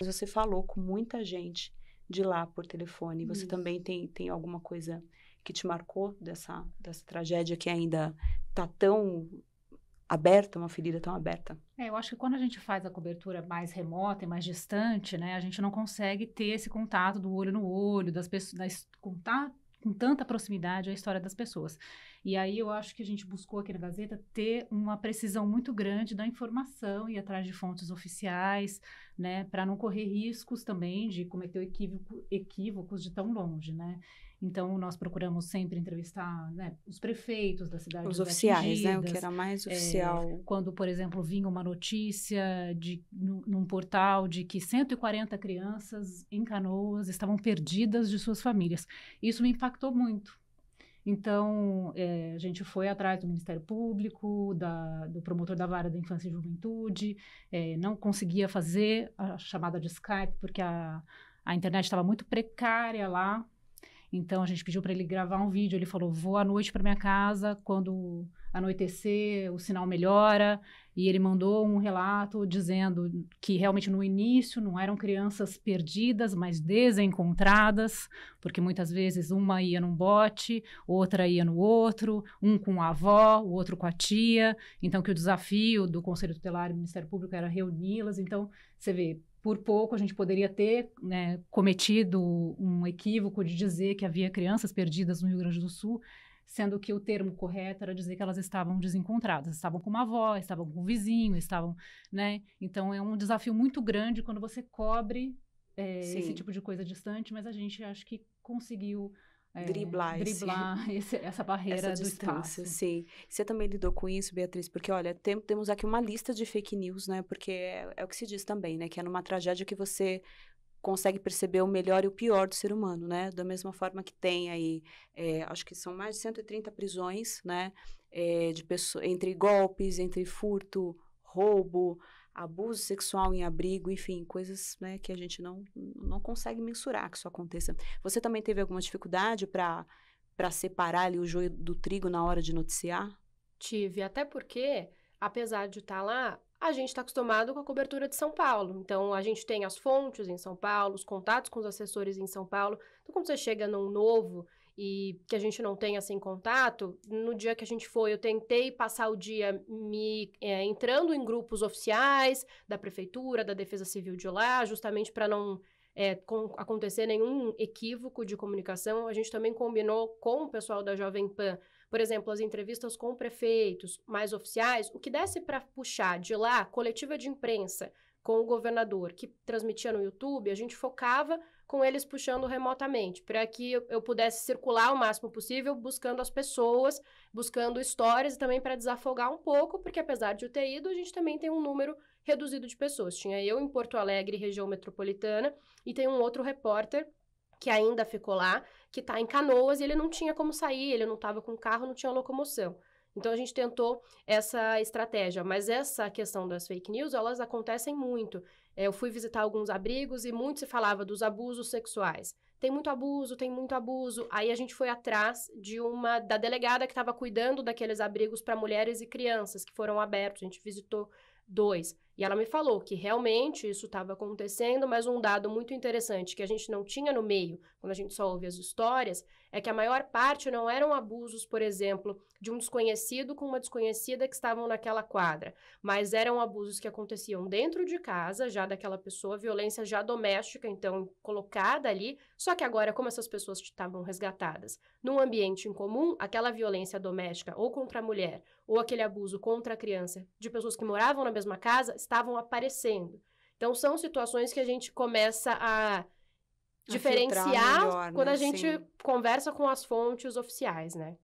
Você falou com muita gente de lá por telefone. Você Isso. também tem alguma coisa que te marcou dessa tragédia que ainda está tão aberta, uma ferida tão aberta? Eu acho que quando a gente faz a cobertura mais remota e mais distante, né, a gente não consegue ter esse contato do olho no olho, das pessoas, contar com tanta proximidade a história das pessoas. E aí eu acho que a gente buscou aqui na Gazeta ter uma precisão muito grande da informação e atrás de fontes oficiais, né, para não correr riscos também de cometer equívocos de tão longe, né. Então, nós procuramos sempre entrevistar, né, os prefeitos das Os cidades oficiais, né? O que atingidas, era mais oficial. quando, por exemplo, vinha uma notícia num portal de que 140 crianças em Canoas estavam perdidas de suas famílias. Isso me impactou muito. Então, a gente foi atrás do Ministério Público, do promotor da Vara da Infância e Juventude, não conseguia fazer a chamada de Skype, porque a internet estava muito precária lá. Então, a gente pediu para ele gravar um vídeo. Ele falou: vou à noite para minha casa, quando anoitecer, o sinal melhora. E ele mandou um relato dizendo que realmente no início não eram crianças perdidas, mas desencontradas, porque muitas vezes uma ia num bote, outra ia no outro, um com a avó, o outro com a tia. Então, que o desafio do Conselho Tutelar e do Ministério Público era reuni-las. Então, você vê, por pouco a gente poderia ter, né, cometido um equívoco de dizer que havia crianças perdidas no Rio Grande do Sul, sendo que o termo correto era dizer que elas estavam desencontradas, estavam com uma avó, estavam com um vizinho, estavam, né? Então é um desafio muito grande quando você cobre esse tipo de coisa distante, mas a gente acho que conseguiu Driblar essa barreira essa do distância, espaço. sim. Você também lidou com isso, Beatriz? Porque, olha, temos aqui uma lista de fake news, né? Porque é o que se diz também, né? Que é numa tragédia que você consegue perceber o melhor e o pior do ser humano, né? Da mesma forma que tem aí, acho que são mais de 130 prisões, né? De pessoas, entre golpes, entre furto, roubo, abuso sexual em abrigo, enfim, coisas, né, que a gente não consegue mensurar que isso aconteça. Você também teve alguma dificuldade para separar ali o joio do trigo na hora de noticiar? Tive, até porque, apesar de estar lá, a gente está acostumado com a cobertura de São Paulo. Então, a gente tem as fontes em São Paulo, os contatos com os assessores em São Paulo. Então, quando você chega num novo e que a gente não tem, assim, contato, no dia que a gente foi, eu tentei passar o dia entrando em grupos oficiais da prefeitura, da Defesa Civil de lá, justamente para não acontecer nenhum equívoco de comunicação. A gente também combinou com o pessoal da Jovem Pan, por exemplo, as entrevistas com prefeitos mais oficiais, o que desse para puxar de lá, coletiva de imprensa com o governador, que transmitia no YouTube, a gente focava com eles puxando remotamente, para que eu pudesse circular o máximo possível, buscando as pessoas, buscando histórias e também para desafogar um pouco, porque apesar de eu ter ido, a gente também tem um número reduzido de pessoas. Tinha eu em Porto Alegre, região metropolitana, e tem um outro repórter que ainda ficou lá, que está em Canoas, e ele não tinha como sair, ele não estava com carro, não tinha locomoção. Então, a gente tentou essa estratégia, mas essa questão das fake news, elas acontecem muito. Eu fui visitar alguns abrigos e muito se falava dos abusos sexuais. Tem muito abuso, tem muito abuso. Aí a gente foi atrás da delegada que estava cuidando daqueles abrigos para mulheres e crianças que foram abertos. A gente visitou 2. E ela me falou que realmente isso estava acontecendo, mas um dado muito interessante que a gente não tinha no meio, quando a gente só ouve as histórias, é que a maior parte não eram abusos, por exemplo, de um desconhecido com uma desconhecida que estavam naquela quadra, mas eram abusos que aconteciam dentro de casa, já daquela pessoa, violência já doméstica, então colocada ali, só que agora, como essas pessoas estavam resgatadas num ambiente em comum, aquela violência doméstica ou contra a mulher, ou aquele abuso contra a criança de pessoas que moravam na mesma casa, estavam aparecendo. Então, são situações que a gente começa a diferenciar melhor, quando né? a gente Sim. conversa com as fontes oficiais, né?